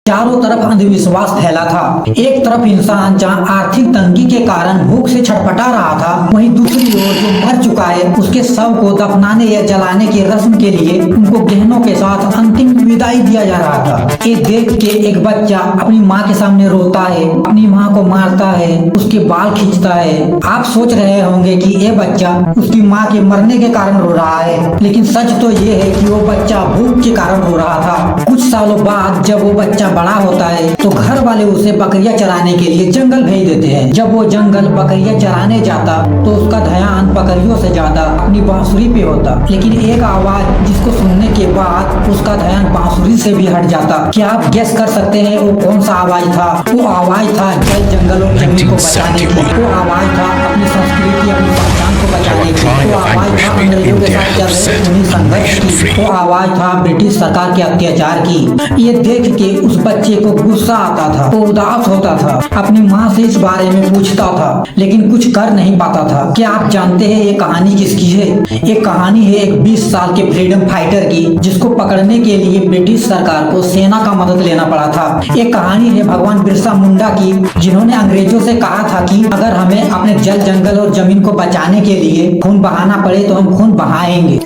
चारों तरफ अंधविश्वास फैला था। एक तरफ इंसान जहां आर्थिक तंगी के कारण भूख से छटपटा रहा था, वहीं दूसरी ओर जो मर चुका है उसके शव को दफनाने या जलाने की रस्म के लिए उनको गहनों के साथ अंतिम विदाई दिया जा रहा था। ये देख के एक बच्चा अपनी माँ के सामने रोता है, अपनी माँ को मारता है, उसके बाल खींचता है। आप सोच रहे होंगे कि ये बच्चा उसकी माँ के मरने के कारण रो रहा है, लेकिन सच तो ये है कि वो बच्चा भूख के कारण रो रहा था। कुछ सालों बाद जब वो बच्चा बड़ा होता है तो घर वाले उसे बकरियां चराने के लिए जंगल भेज देते हैं। जब वो जंगल बकरियां चराने जाता तो उसका ध्यान बकरियों से ज्यादा अपनी बांसुरी पे होता, लेकिन एक आवाज जिसको सुनने के बाद उसका ध्यान बांसुरी से भी हट जाता। क्या आप गेस कर सकते हैं वो कौन सा आवाज था? वो आवाज था जल, जंगल और जमीन को बचाने की। वो आवाज था अपनी संस्कृति, अपनी पहचान को बचाने की। वो आवाज था अंग्रेजों के साथ चल रहे खूनी संघर्ष की। वो आवाज था ब्रिटिश सरकार के अत्याचार की। ये देख के उस बच्चे को गुस्सा आता था, वो उदास होता था, अपनी माँ से इस बारे में पूछता था, लेकिन कुछ कर नहीं पाता था। क्या आप जानते हैं ये कहानी किसकी है? ये कहानी है एक 20 साल के फ्रीडम फाइटर की, जिसको पकड़ने के लिए ब्रिटिश सरकार को सेना का मदद लेना पड़ा था। ये कहानी है भगवान बिरसा मुंडा की, जिन्होंने अंग्रेजों से कहा था कि अगर हमें अपने जल, जंगल और जमीन को बचाने के लिए खून बहाना पड़े तो हम खून बहाएंगे।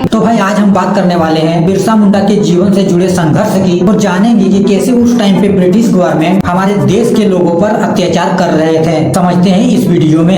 तो भाई आज हम बात करने वाले हैं बिरसा मुंडा के जीवन से जुड़े संघर्ष की और जानेंगे कि कैसे उस टाइम पे ब्रिटिश गवर्नमेंट हमारे देश के लोगों पर अत्याचार कर रहे थे। समझते हैं इस वीडियो में।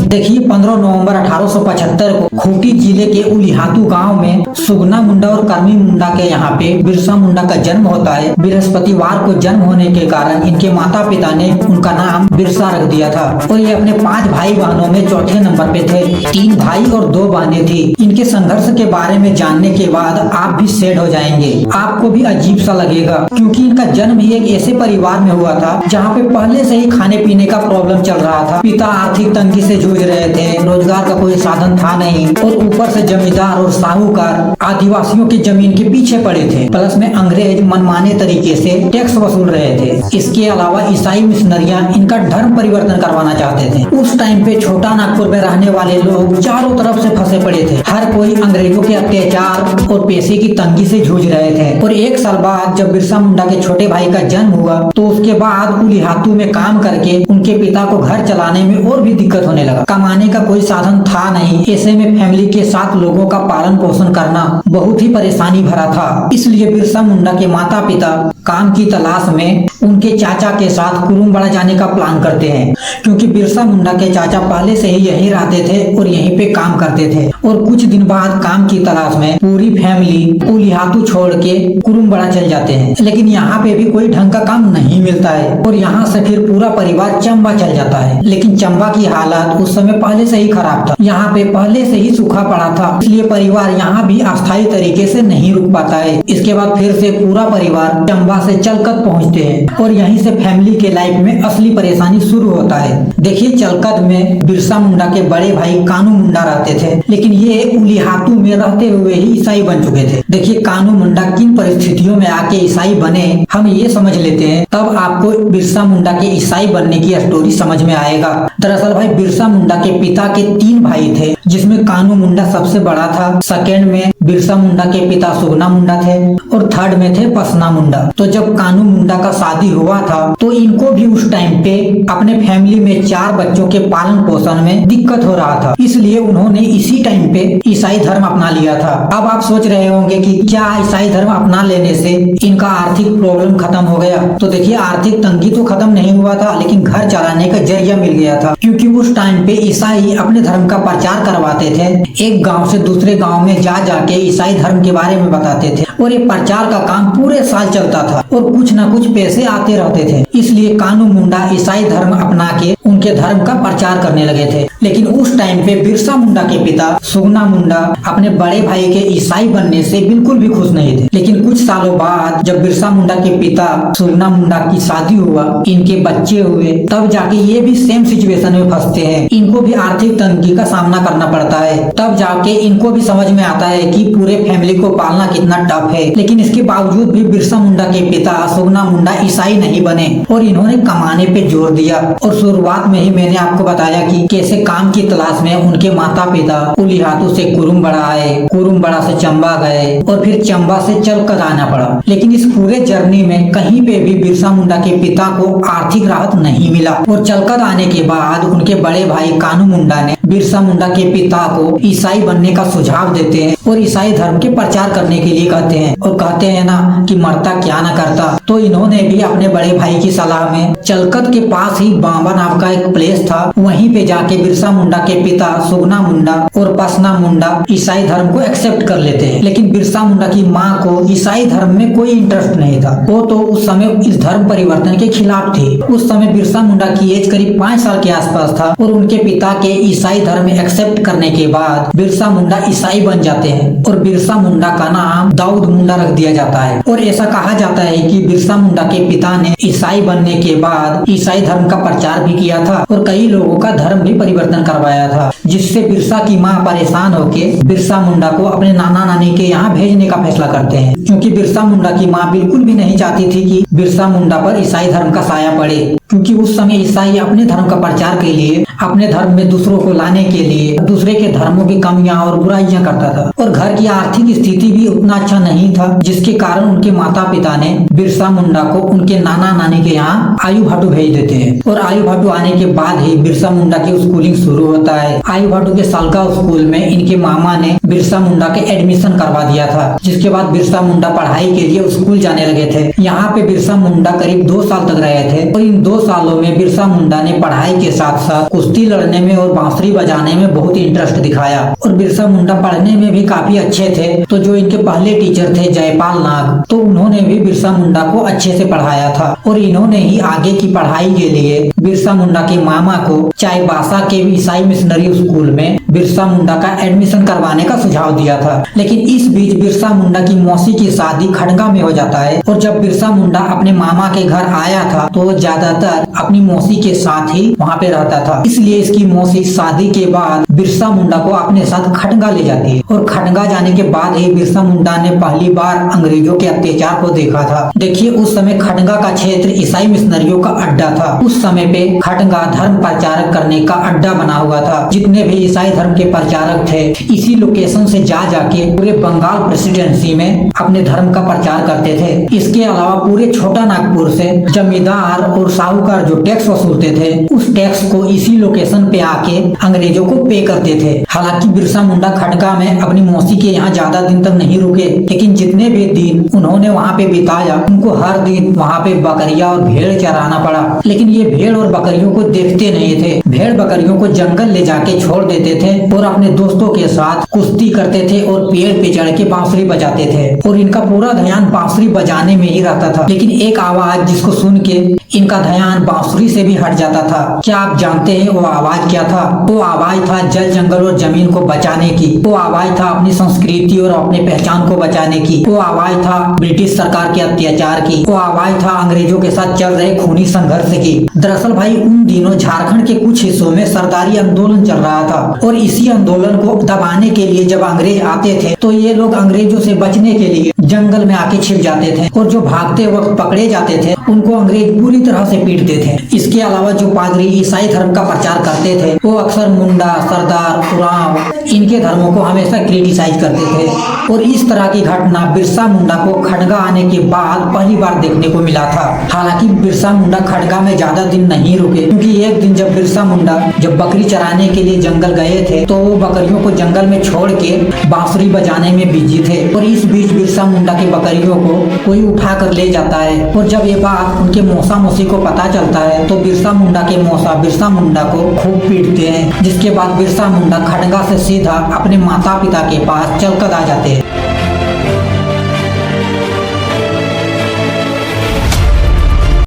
देखिए 15 नवंबर 1875 को खूंटी जिले के उलिहातू गांव में सुगना मुंडा और कर्मी मुंडा के यहाँ पे बिरसा मुंडा का जन्म होता है। बृहस्पतिवार को जन्म होने के कारण इनके माता पिता ने उनका नाम बिरसा रख दिया था और ये अपने 5 भाई बहनों में चौथे नंबर पे थे। 3 भाई और 2 बहनें थी। इनके संघर्ष के बारे में जानने के बाद आप भी सेड हो जाएंगे। आपको भी अजीब सा लगेगा क्योंकि इनका जन्म ही एक ऐसे परिवार में हुआ था जहाँ पे पहले से ही खाने पीने का प्रॉब्लम चल रहा था। पिता आर्थिक तंगी से जूझ रहे थे, रोजगार का कोई साधन था नहीं और ऊपर से जमींदार और साहूकार आदिवासियों की जमीन के पीछे पड़े थे। प्लस में अंग्रेज मनमाने तरीके से टैक्स वसूल रहे थे। इसके अलावा ईसाई मिशनरियां इनका धर्म परिवर्तन करवाना चाहते थे। उस टाइम पे छोटा नागपुर में रहने वाले लोग चारों तरफ से फंसे पड़े थे। हर कोई अंग्रेजों के अत्याचार और पैसे की तंगी से जूझ रहे थे। और 1 साल बाद जब बिरसा मुंडा के छोटे भाई का जन्म हुआ तो उसके बाद उलिहातू में काम करके उनके पिता को घर चलाने में और भी दिक्कत होने लगा। कमाने का कोई साधन था नहीं, ऐसे में फैमिली के 7 लोगों का पालन पोषण करना बहुत ही परेशानी भरा था। इसलिए बिरसा मुंडा के माता पिता काम की तलाश में उनके चाचा के साथ कुरुम्बड़ा जाने का प्लान करते हैं, क्योंकि बिरसा मुंडा के चाचा पहले से ही यहीं रहते थे और यहीं पे काम करते थे। और कुछ दिन बाद काम की तलाश में पूरी फैमिली उलिहातू छोड़ के कुरुम्बड़ा चल जाते हैं, लेकिन यहाँ पे भी कोई ढंग का काम नहीं मिलता है और यहाँ से फिर पूरा परिवार चंबा चल जाता है। लेकिन चंबा की हालत उस समय पहले से ही खराब था। यहाँ पे पहले से ही सूखा पड़ा था, इसलिए परिवार यहाँ भी अस्थायी तरीके से नहीं रुक पाता है। इसके बाद फिर से पूरा परिवार चंबा से चलकत पहुँचते हैं और यहीं से फैमिली के लाइफ में असली परेशानी शुरू होता है। देखिए चलकत में बिरसा मुंडा के बड़े भाई कानू मुंडा रहते थे, लेकिन ये उलिहातू में रहते हुए ही ईसाई बन चुके थे। देखिए कानू मुंडा किन परिस्थितियों में आके ईसाई बने हम ये समझ लेते हैं, तब आपको बिरसा मुंडा के ईसाई बनने की स्टोरी समझ में आएगा। दरअसल भाई बिरसा मुंडा के पिता के 3 भाई थे, जिसमें कानू मुंडा सबसे बड़ा था। सेकेंड में बिरसा मुंडा के पिता सुगना मुंडा थे और थर्ड में थे पसना मुंडा। तो जब कानू मुंडा का शादी हुआ था तो इनको भी उस टाइम पे अपने फैमिली में 4 बच्चों के पालन पोषण में दिक्कत हो रहा था, इसलिए उन्होंने इसी टाइम पे ईसाई धर्म अपना लिया था। अब आप सोच रहे होंगे कि क्या ईसाई धर्म अपना लेने से इनका आर्थिक प्रॉब्लम खत्म हो गया? तो देखिए आर्थिक तंगी तो खत्म नहीं हुआ था, लेकिन घर चलाने का जरिया मिल गया था, क्योंकि उस टाइम पे ईसाई अपने धर्म का प्रचार करवाते थे। एक गांव से दूसरे गांव में जा जाके ईसाई धर्म के बारे में बताते थे और ये प्रचार का काम पूरे साल चलता था और कुछ ना कुछ पैसे आते रहते थे। इसलिए कानू मुंडा ईसाई धर्म अपना के उनके धर्म का प्रचार करने लगे थे। लेकिन उस टाइम पे बिरसा मुंडा के पिता सुगना मुंडा अपने बड़े भाई के ईसाई बनने से बिल्कुल भी खुश नहीं थे। लेकिन कुछ सालों बाद जब बिरसा मुंडा के पिता सुगना मुंडा की शादी हुआ, इनके बच्चे हुए, तब जाके ये भी सेम सिचुएशन में फंसते हैं। इनको भी आर्थिक तंगी का सामना सामना करना पड़ता है। तब जाके इनको भी समझ में आता है कि पूरे फैमिली को पालना कितना टफ है। लेकिन इसके बावजूद भी बिरसा मुंडा के पिता सुगना मुंडा ईसाई नहीं बने और इन्होंने कमाने पे जोर दिया। और शुरुआत में ही मैंने आपको बताया कि कैसे काम की तलाश में उनके माता पिता उलिहातू से कुरुम्बड़ा आए, कुरुम्बड़ा से चंबा गए और फिर चंबा से चलकर आना पड़ा। लेकिन इस पूरे जर्नी में कहीं पे भी बिरसा मुंडा के पिता को आर्थिक राहत नहीं मिला। और चलकर आने के बाद उनके बड़े भाई कानू मुंडा ने बिरसा मुंडा के पिता को ईसाई बनने का सुझाव देते हैं और ईसाई धर्म के प्रचार करने के लिए कहते हैं। और कहते हैं ना कि मरता क्या ना करता। तो इन्होंने भी अपने बड़े भाई की सलाह में चलकत के पास ही बांबा नाम का एक प्लेस था, वहीं पे जाके बिरसा मुंडा के पिता सुगना मुंडा और पसना मुंडा ईसाई धर्म को एक्सेप्ट कर लेते हैं। लेकिन बिरसा मुंडा की माँ को ईसाई धर्म में कोई इंटरेस्ट नहीं था। वो तो उस समय इस धर्म परिवर्तन के खिलाफ थी। उस समय बिरसा मुंडा की एज करीब 5 साल के आसपास था और उनके पिता के ईसाई धर्म में एक्सेप्ट करने के बाद बिरसा मुंडा ईसाई बन जाते हैं और बिरसा मुंडा का नाम दाऊद मुंडा रख दिया जाता है। और ऐसा कहा जाता है कि बिरसा मुंडा के पिता ने ईसाई बनने के बाद ईसाई धर्म का प्रचार भी किया था और कई लोगों का धर्म भी परिवर्तन करवाया था, जिससे बिरसा की माँ परेशान होके बिरसा मुंडा को अपने नाना नानी के यहाँ भेजने का फैसला करते हैं। क्योंकि बिरसा मुंडा की माँ बिल्कुल भी नहीं चाहती थी कि बिरसा मुंडा पर ईसाई धर्म का साया पड़े, क्योंकि उस समय ईसाई अपने धर्म का प्रचार के लिए, अपने धर्म में दूसरों को लाने के लिए दूसरे के धर्मों की कमियां और बुराइयां करता था। और घर की आर्थिक स्थिति भी उतना अच्छा नहीं था, जिसके कारण उनके माता पिता ने बिरसा मुंडा को उनके नाना नानी के यहाँ आयु भाटू भेज देते हैं। और आयु भाटू आने के बाद ही बिरसा मुंडा की स्कूलिंग शुरू होता है। आयु भाटू के सालका स्कूल में इनके मामा ने बिरसा मुंडा के एडमिशन करवा दिया था, जिसके बाद बिरसा मुंडा पढ़ाई के लिए स्कूल जाने लगे थे। यहाँ पे बिरसा मुंडा करीब 2 साल तक रहे थे और इन 2 सालों में बिरसा मुंडा ने पढ़ाई के साथ साथ कुश्ती लड़ने में और बांसुरी बजाने में बहुत इंटरेस्ट दिखाया। और बिरसा मुंडा पढ़ने में भी काफी अच्छे थे। तो जो इनके पहले टीचर थे जयपाल नाग, तो उन्होंने भी बिरसा मुंडा को अच्छे से पढ़ाया था और इन्होंने ही आगे की पढ़ाई के लिए बिरसा मुंडा के मामा को चाईबासा के ईसाई मिशनरी स्कूल में बिरसा मुंडा का एडमिशन करवाने का सुझाव दिया था। लेकिन इस बीच बिरसा मुंडा की मौसी की शादी खड़गा में हो जाता है और जब बिरसा मुंडा अपने मामा के घर आया था तो वो ज्यादातर अपनी मौसी के साथ ही वहाँ पे रहता था। इसलिए इसकी मौसी शादी के बाद बिरसा मुंडा को अपने साथ खड़गा ले जाती है और खड़गा जाने के बाद ही बिरसा मुंडा ने पहली बार अंग्रेजों के अत्याचार को देखा था। देखिए, उस समय खड़गा का क्षेत्र ईसाई मिशनरियों का अड्डा था। उस समय पे खड़गा धर्म प्रचारक करने का अड्डा बना हुआ था। जितने भी ईसाई धर्म के प्रचारक थे इसी लोकेशन से जा जाके पूरे बंगाल प्रेसिडेंसी में अपने धर्म का प्रचार करते थे। इसके अलावा पूरे छोटा नागपुर से जमींदार और साहूकार जो टैक्स वसूलते थे उस टैक्स को इसी लोकेशन पे आके अंग्रेजों को पे करते थे। हालांकि बिरसा मुंडा खड़गा में अपनी मौसी के यहाँ ज्यादा दिन तक नहीं रुके, लेकिन जितने भी दिन उन्होंने वहाँ पे बिताया उनको हर दिन वहाँ पे बकरियां और भेड़ चराना पड़ा। लेकिन ये भेड़ और बकरियों को देखते नहीं थे। भेड़ बकरियों को जंगल ले जाके छोड़ देते थे और अपने दोस्तों के साथ कुश्ती करते थे और पेड़ पे चढ़ के बांसुरी बजाते थे और इनका पूरा ध्यान बांसुरी बजाने में ही रहता था। लेकिन एक आवाज जिसको सुन के इनका ध्यान बांसुरी से भी हट जाता था। क्या आप जानते हैं वो आवाज क्या था? वो आवाज था जल जंगल और जमीन को बचाने की। वो आवाज था अपनी संस्कृति और अपने पहचान को बचाने की। वो आवाज था ब्रिटिश सरकार के अत्याचार की। वो आवाज था अंग्रेजों के साथ चल रहे खूनी संघर्ष की। दरअसल भाई उन दिनों झारखंड के कुछ हिस्सों में सरदारी आंदोलन चल रहा था और इसी आंदोलन को दबाने के लिए जब अंग्रेज आते थे तो ये लोग अंग्रेजों से बचने के लिए जंगल में आके छिप जाते थे और जो भागते वक्त पकड़े जाते थे उनको अंग्रेज पूरी तरह से पीटते थे। इसके अलावा जो पादरी ईसाई धर्म का प्रचार करते थे वो अक्सर मुंडा, सरदार, उरांव इनके धर्मों को हमेशा क्रिटिसाइज करते थे। और इस तरह की घटना बिरसा मुंडा को खड़गा आने के बाद पहली बार देखने को मिला था। हालांकि बिरसा मुंडा खड़गा में ज्यादा दिन नहीं रुके, क्योंकि एक दिन जब बिरसा मुंडा जब बकरी चराने के लिए जंगल गए थे तो वो बकरियों को जंगल में छोड़ के बांसुरी बजाने में बिजी थे। और इस बीच बिरसा मुंडा की बकरियों को कोई उठा कर ले जाता है और जब ये बात उनके मौसा मौसी को पता चलता है तो बिरसा मुंडा के मौसा बिरसा मुंडा को खूब पीटते हैं, जिसके बाद बिरसा मुंडा खड़गा से सीधा अपने माता पिता के पास चलकर आ जाते हैं।